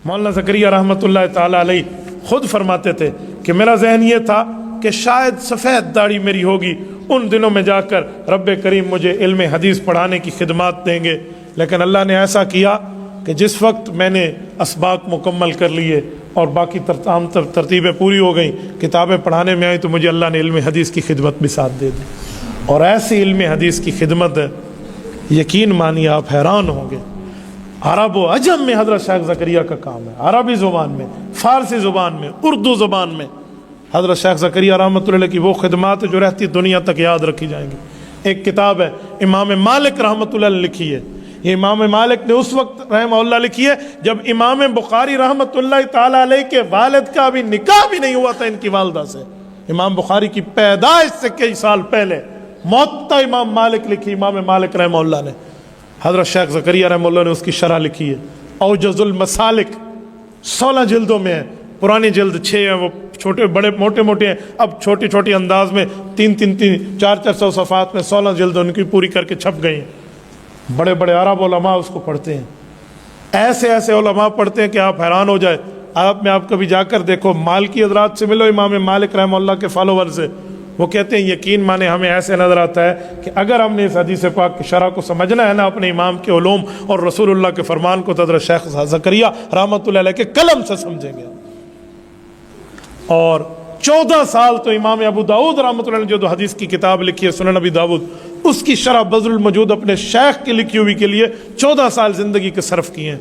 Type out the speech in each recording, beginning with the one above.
مولانا زکریا رحمۃ اللہ تعالی علیہ خود فرماتے تھے کہ میرا ذہن یہ تھا کہ شاید سفید داڑھی میری ہوگی، ان دنوں میں جا کر رب کریم مجھے علم حدیث پڑھانے کی خدمات دیں گے، لیکن اللہ نے ایسا کیا کہ جس وقت میں نے اسباق مکمل کر لیے اور باقی ترتیبیں پوری ہو گئیں، کتابیں پڑھانے میں آئیں، تو مجھے اللہ نے علم حدیث کی خدمت بھی ساتھ دے دی۔ اور ایسی علم حدیث کی خدمت ہے، یقین مانیے آپ حیران ہوں گے۔ عرب و عجم میں حضرت شیخ زکریا کا کام ہے، عربی زبان میں، فارسی زبان میں، اردو زبان میں حضرت شیخ زکریا رحمۃ اللہ کی وہ خدمات جو رہتی دنیا تک یاد رکھی جائیں گی۔ ایک کتاب ہے امام مالک رحمۃ اللہ نے لکھی ہے، یہ امام مالک نے اس وقت رحمہ اللہ لکھی ہے جب امام بخاری رحمۃ اللہ تعالی علیہ کے والد کا بھی نکاح بھی نہیں ہوا تھا ان کی والدہ سے۔ امام بخاری کی پیدائش سے کئی سال پہلے موطا امام مالک لکھی، امام مالک رحمہ اللہ نے۔ حضرت شیخ زکریا رحمہ اللہ نے اس کی شرح لکھی ہے، اوجز المسالک، 16 جلدوں میں ہے، پرانی جلد 6 ہیں، وہ چھوٹے بڑے موٹے موٹے ہیں، اب چھوٹی چھوٹی انداز میں 300-400 صفحات میں 16 جلد ان کی پوری کر کے چھپ گئی ہیں۔ بڑے بڑے عرب علماء اس کو پڑھتے ہیں، ایسے ایسے علماء پڑھتے ہیں کہ آپ حیران ہو جائے۔ آپ کبھی جا کر دیکھو، مالکی حضرات سے ملو، امام مالک رحمہ اللہ کے فالوور سے، وہ کہتے ہیں یقین مانے ہمیں ایسے نظر آتا ہے کہ اگر ہم نے اس حدیث پاک کی شرح کو سمجھنا ہے نا اپنے امام کے علوم اور رسول اللہ کے فرمان کو، تو حضرت شیخ زکریا رحمۃ اللہ علیہ کے قلم سے سمجھیں گے۔ اور 14 سال تو امام ابو داؤد رحمۃ اللہ نے جو حدیث کی کتاب لکھی ہے سنن ابی داؤد، اس کی شرح بذل المجود اپنے شیخ کی لکھی ہوئی کے لیے 14 سال زندگی کے صرف کیے ہیں۔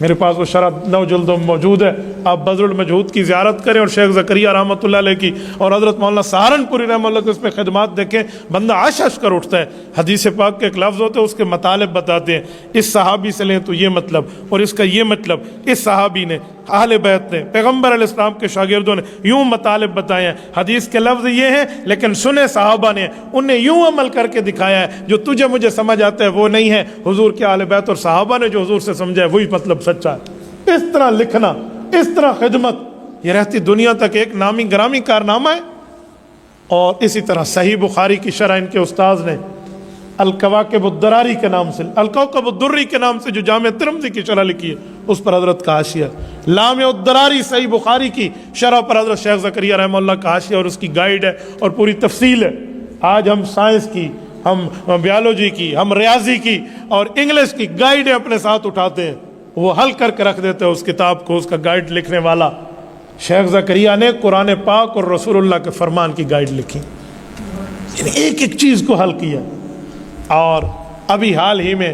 میرے پاس وہ شرح 9 جلدوں میں موجود ہے، آپ بذل المجہود کی زیارت کریں اور شیخ زکریا رحمۃ اللہ علیہ کی اور حضرت مولانا سہارنپوری رحمۃ اللہ کے اس میں خدمات دیکھیں، بندہ عش عش کر اٹھتا ہے۔ حدیث پاک کے ایک لفظ ہوتے ہیں، اس کے مطالب بتاتے ہیں، اس صحابی سے لیں تو یہ مطلب اور اس کا یہ مطلب، اس صحابی نے، اہل بیت نے، پیغمبر علیہ السلام کے شاگردوں نے یوں مطالب بتائے ہیں، حدیث کے لفظ یہ ہیں لیکن سنے صحابہ نے، ان نے یوں عمل کر کے دکھایا ہے، جو تجھے مجھے سمجھ آتا ہے وہ نہیں ہے، حضور کے اہل بیت اور صحابہ نے جو حضور سے سمجھا ہے وہی مطلب سچا ہے۔ اس طرح لکھنا، اس طرح خدمت، یہ رہتی دنیا تک ایک نامی گرامی کارنامہ ہے۔ اور اسی طرح صحیح بخاری کی شرح ان کے استاذ نے الکواکب الدراری کے نام سے، الکوکب الدری کے نام سے جو جامع ترمذی کی شرح لکھی ہے، اس پر حضرت کا حاشیہ، لامع الدراری صحیح بخاری کی شرح پر حضرت شیخ زکریا رحمہ اللہ کا حاشیہ اور اس کی گائیڈ ہے اور پوری تفصیل ہے۔ آج ہم سائنس کی، ہم بیالوجی کی، ہم ریاضی کی اور انگلش کی گائیڈیں اپنے ساتھ اٹھاتے ہیں، وہ حل کر کے رکھ دیتے ہیں اس کتاب کو۔ اس کا گائیڈ لکھنے والا شیخ زکریا نے قرآن پاک اور رسول اللہ کے فرمان کی گائیڈ لکھی، یعنی ایک ایک چیز کو حل کیا۔ اور ابھی حال ہی میں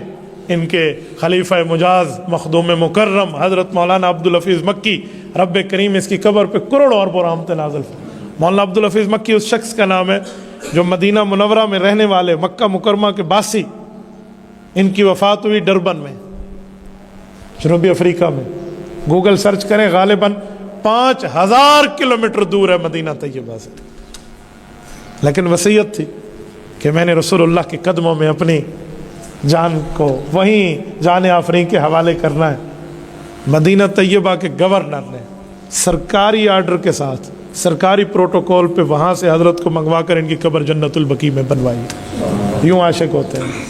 ان کے خلیفہ مجاز مخدوم مکرم حضرت مولانا عبدالحفیظ مکی، رب کریم اس کی قبر پہ کروڑوں اربوں رحمتیں نازل فرمائے۔ مولانا عبدالحفیظ مکی اس شخص کا نام ہے جو مدینہ منورہ میں رہنے والے، مکہ مکرمہ کے باسی۔ ان کی وفات ہوئی ڈربن میں، جنوبی افریقہ میں۔ گوگل سرچ کریں، غالباً 5000 کلومیٹر دور ہے مدینہ طیبہ سے، لیکن وصیت تھی کہ میں نے رسول اللہ کے قدموں میں اپنی جان کو وہیں جان آفرین کے حوالے کرنا ہے۔ مدینہ طیبہ کے گورنر نے سرکاری آرڈر کے ساتھ، سرکاری پروٹوکول پہ وہاں سے حضرت کو منگوا کر ان کی قبر جنت البقیع میں بنوائی۔ یوں عاشق ہوتے ہیں۔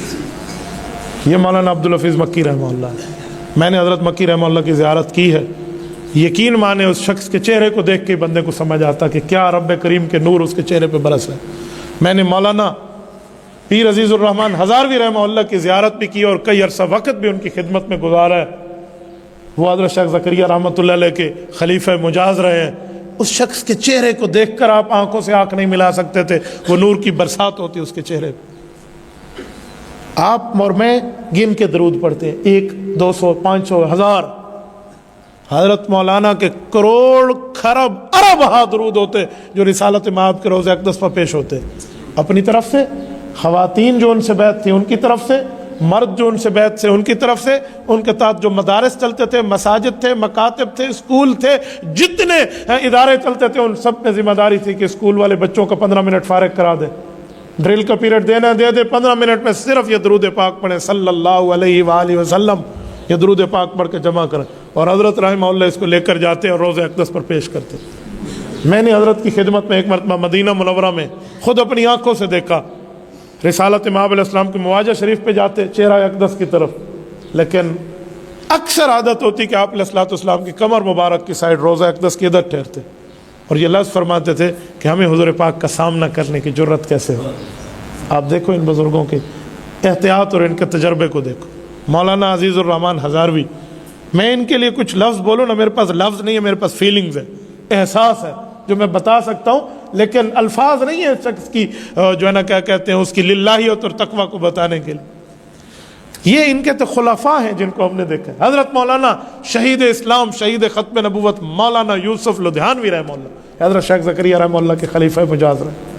یہ مولانا عبدالحفیظ مکی رحمہ اللہ ہے۔ میں نے حضرت مکی رحمہ اللہ کی زیارت کی ہے، یقین مانے اس شخص کے چہرے کو دیکھ کے بندے کو سمجھ آتا کہ کیا رب کریم کے نور اس کے چہرے پہ برس ہے۔ میں نے مولانا پیر عزیز الرحمن ہزاروی رحمہ اللہ کی زیارت بھی کی اور کئی عرصہ وقت بھی ان کی خدمت میں گزارا ہے۔ وہ حضرت شیخ زکریا رحمۃ اللہ علیہ کے خلیفہ مجاز رہے ہیں۔ اس شخص کے چہرے کو دیکھ کر آپ آنکھوں سے آنکھ نہیں ملا سکتے تھے، وہ نور کی برسات ہوتی اس کے چہرے پہ۔ آپ اور میں گن کے درود پڑھتے ہیں، 1 200 500 1000، حضرت مولانا کے کروڑ خرب ارب درود ہوتے جو رسالت مآب کے روز اقدس پر پیش ہوتے۔ اپنی طرف سے خواتین جو ان سے بیعت تھی ان کی طرف سے، مرد جو ان سے بیعت سے ان کی طرف سے، ان کے تحت جو مدارس چلتے تھے، مساجد تھے، مکاتب تھے، اسکول تھے، جتنے ادارے چلتے تھے، ان سب میں ذمہ داری تھی کہ اسکول والے بچوں کا 15 منٹ فارغ کرا دے، ڈرل کا پیریڈ دینا دے دے، 15 منٹ میں صرف یہ درود پاک پڑھیں صلی اللہ علیہ وآلہ وسلم، یہ درود پاک پڑھ کے جمع کریں۔ اور حضرت رحمہ اللہ اس کو لے کر جاتے اور روز اقدس پر پیش کرتے۔ میں نے حضرت کی خدمت میں ایک مرتبہ مدینہ منورہ میں خود اپنی آنکھوں سے دیکھا، رسالت مآب علیہ السلام کے مواجہ شریف پہ جاتے چہرہ اقدس کی طرف، لیکن اکثر عادت ہوتی کہ آپ علیہ الصلوۃ والسلام کی کمر مبارک کی سائڈ روضہ اقدس کے ادھر ٹھہرتے اور یہ لفظ فرماتے تھے کہ ہمیں حضور پاک کا سامنا کرنے کی جرت کیسے ہو. آپ دیکھو ان بزرگوں کے احتیاط اور ان کے تجربے کو دیکھو. مولانا عزیز الرحمان ہزاروی، میں ان کے لیے کچھ لفظ بولوں نا، میرے پاس لفظ نہیں ہے، میرے پاس فیلنگز ہے، احساس ہے جو میں بتا سکتا ہوں، لیکن الفاظ نہیں ہے شخص کی جو ہے نا کیا کہتے ہیں اس کی للہیت اور تقویٰ کو بتانے کے لیے. یہ ان کے تو خلفاء ہیں جن کو ہم نے دیکھا ہے. حضرت مولانا شہید اسلام، شہید ختم نبوت مولانا یوسف لدھیانوی رحمہ اللہ، حضرت شیخ زکریا رحمہ اللہ کے خلیفہ مجاز رہے.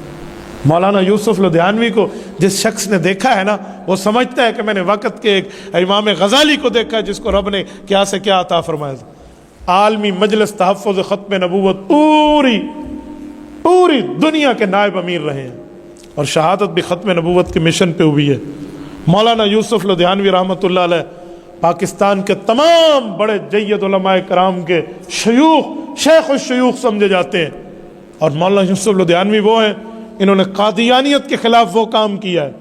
مولانا یوسف لدھیانوی کو جس شخص نے دیکھا ہے نا، وہ سمجھتا ہے کہ میں نے وقت کے ایک امام غزالی کو دیکھا جس کو رب نے کیا سے کیا عطا فرمایا. عالمی مجلس تحفظ ختم نبوت پوری دنیا کے نائب امیر رہے ہیں، اور شہادت بھی ختم نبوت کے مشن پہ ہوئی ہے. مولانا یوسف لدھیانوی رحمۃ اللہ علیہ پاکستان کے تمام بڑے جید علماء کرام کے شیخ الشیوخ سمجھے جاتے ہیں. اور مولانا یوسف لدھیانوی وہ ہیں، انہوں نے قادیانیت کے خلاف وہ کام کیا ہے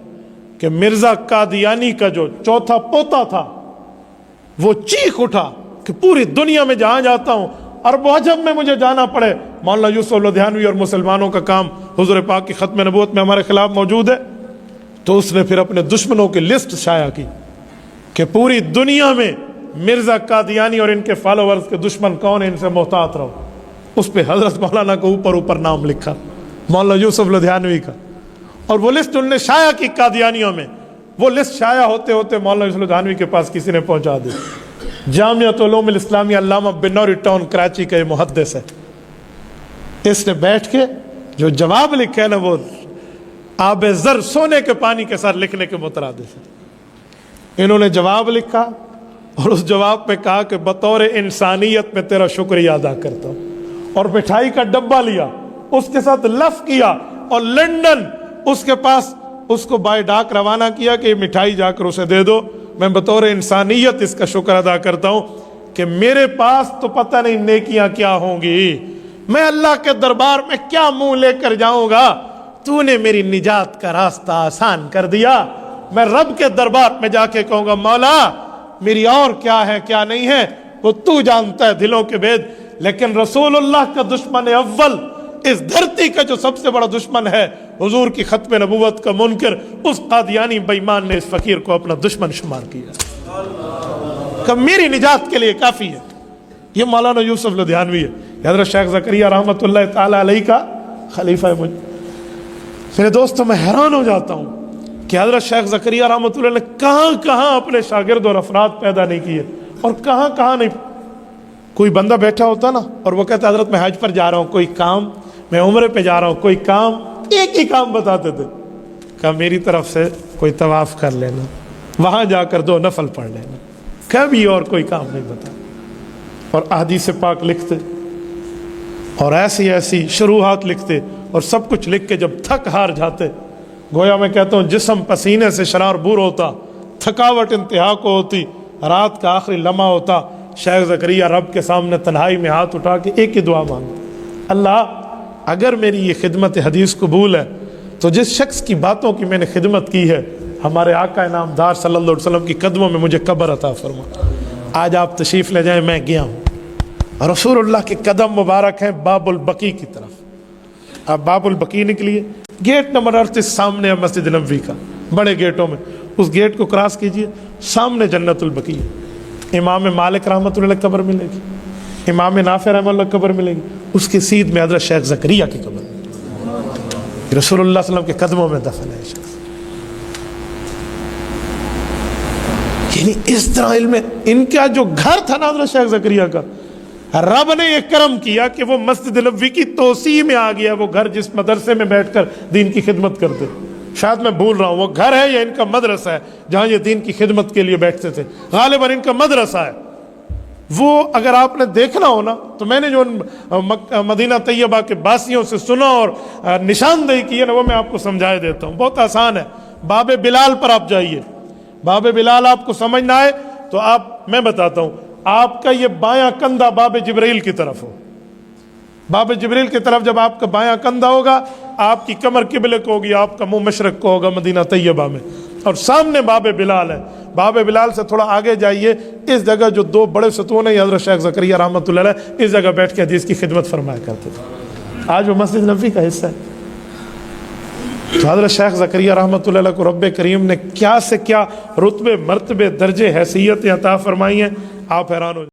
کہ مرزا قادیانی کا جو چوتھا پوتا تھا وہ چیخ اٹھا کہ پوری دنیا میں جہاں جاتا ہوں، عرب و عجم میں مجھے جانا پڑے، مولانا یوسف لدھیانوی اور مسلمانوں کا کام حضور پاک کی ختم نبوت میں ہمارے خلاف موجود ہے. تو اس نے پھر اپنے دشمنوں کی لسٹ شائع کی کہ پوری دنیا میں مرزا قادیانی اور ان کے فالوورز کے دشمن کون ہیں، ان سے محتاط رہو. اس پہ حضرت مولانا کو اوپر نام لکھا مولانا یوسف لدھیانوی کا، اور وہ لسٹ انہوں نے شائع کی قادیانیوں میں. وہ لسٹ شائع ہوتے ہوتے مولانا یوسف لدھیانوی کے پاس کسی نے پہنچا دی. جامعۃ علوم الاسلامیہ علامہ بنوری ٹاؤن کراچی کا یہ محدث ہے. اس نے بیٹھ کے جو جواب لکھا ہے نا، وہ آب زر سونے کے پانی کے ساتھ لکھنے کے مترادف ہے. انہوں نے جواب لکھا اور اس جواب پہ کہا کہ بطور انسانیت میں تیرا شکریہ ادا کرتا ہوں، اور مٹھائی کا ڈبہ لیا، اس کے ساتھ لف کیا اور لنڈن اس کے پاس اس کو بائی ڈاک روانہ کیا کہ یہ مٹھائی جا کر اسے دے دو، میں بطور انسانیت اس کا شکر ادا کرتا ہوں کہ میرے پاس تو پتہ نہیں نیکیاں کیا ہوں گی، میں اللہ کے دربار میں کیا منہ لے کر جاؤں گا، تو نے میری نجات کا راستہ آسان کر دیا. میں رب کے دربار میں جا کے کہوں گا مولا میری اور کیا ہے کیا نہیں ہے وہ تو جانتا ہے دلوں کے بید. لیکن رسول اللہ کا دشمن اول، اس دھرتی کا جو سب سے بڑا دشمن ہے، حضور کی ختم نبوت کا منکر، اس قادیانی بے ایمان نے اس فقیر کو اپنا دشمن شمار کیا کہ میری نجات کے لیے کافی ہے. یہ مولانا یوسف لدھیانوی ہے، حضرت شیخ زکریا رحمۃ اللہ تعالی علیہ کا خلیفہ ہے. میرے دوستوں میں حیران ہو جاتا ہوں کہ حضرت شیخ زکریا رحمۃ اللہ نے کہاں اپنے شاگرد اور افراد پیدا نہیں کیے، اور کہاں نہیں. کوئی بندہ بیٹھا ہوتا نا اور وہ کہتا حضرت میں حج پر جا رہا ہوں، کوئی کام، میں عمرے پہ جا رہا ہوں، کوئی کام، ایک ہی کام بتاتے تھے، کہا میری طرف سے کوئی طواف کر لینا، وہاں جا کر 2 نفل پڑھ لینا، کبھی اور کوئی کام نہیں بتا. اور احادیث پاک لکھتے اور ایسی شروحات لکھتے اور سب کچھ لکھ کے جب تھک ہار جاتے، گویا میں کہتا ہوں جسم پسینے سے شرار بور ہوتا، تھکاوٹ انتہا کو ہوتی، رات کا آخری لمحہ ہوتا، شیخ زکریا رب کے سامنے تنہائی میں ہاتھ اٹھا کے ایک ہی دعا مانگتے، اللہ اگر میری یہ خدمت حدیث قبول ہے تو جس شخص کی باتوں کی میں نے خدمت کی ہے، ہمارے آقا انعامدار صلی اللہ علیہ وسلم کی قدموں میں مجھے قبر عطا فرما. آج آپ تشریف لے جائیں، میں گیا ہوں، رسول اللہ کے قدم مبارک ہیں باب البقیع کی طرف. آپ باب البقیع نکلیے، گیٹ نمبر 38 سامنے ہے مسجد نبوی کا، بڑے گیٹوں میں، اس گیٹ کو کراس کیجئے، سامنے جنت البقیع. امام مالک رحمۃ اللہ قبر ملے گی، امام نافع رحمۃ اللہ قبر ملے گی، اس کی سیدھ میں حضرت شیخ زکریا کی قبر، رسول اللہ صلی اللہ علیہ وسلم کے قدموں میں دفن ہے شخص. یعنی اس طرح علم، ان کا جو گھر تھا نا حضرت شیخ زکریا کا، رب نے یہ کرم کیا کہ وہ مسجد نبوی کی توسیع میں آ گیا، وہ گھر جس مدرسے میں بیٹھ کر دین کی خدمت کرتے. شاید میں بھول رہا ہوں وہ گھر ہے یا ان کا مدرسہ ہے جہاں یہ دین کی خدمت کے لیے بیٹھتے تھے، غالباً ان کا مدرسہ ہے. وہ اگر آپ نے دیکھنا ہو نا تو میں نے جو مدینہ طیبہ کے باسیوں سے سنا اور نشاندہی کی ہے نا، وہ میں آپ کو سمجھائے دیتا ہوں، بہت آسان ہے. باب بلال پر آپ جائیے، باب بلال آپ کو سمجھنا ہے تو میں بتاتا ہوں، آپ کا یہ بایاں کندھا باب جبریل کی طرف ہو، باب جبریل کی طرف جب آپ کا بایاں کندھا ہوگا، آپ کی کمر قبلے کو ہوگی، آپ کا منہ مشرق کو ہوگا مدینہ طیبہ میں، اور سامنے باب بلال ہے. باب بلال سے تھوڑا آگے جائیے, اس جگہ جو دو بڑے ستون ہیں, حضرت شیخ زکریا رحمۃ اللہ علیہ اس جگہ بیٹھ کے حدیث کی خدمت فرمایا کرتے تھے. آج وہ مسجد نبوی کا حصہ ہے. تو حضرت شیخ زکریا رحمۃ اللہ علیہ کو رب کریم نے کیا سے کیا رتبے, مرتبے, درجے, حیثیتیں عطا فرمائی ہیں, آپ حیران ہو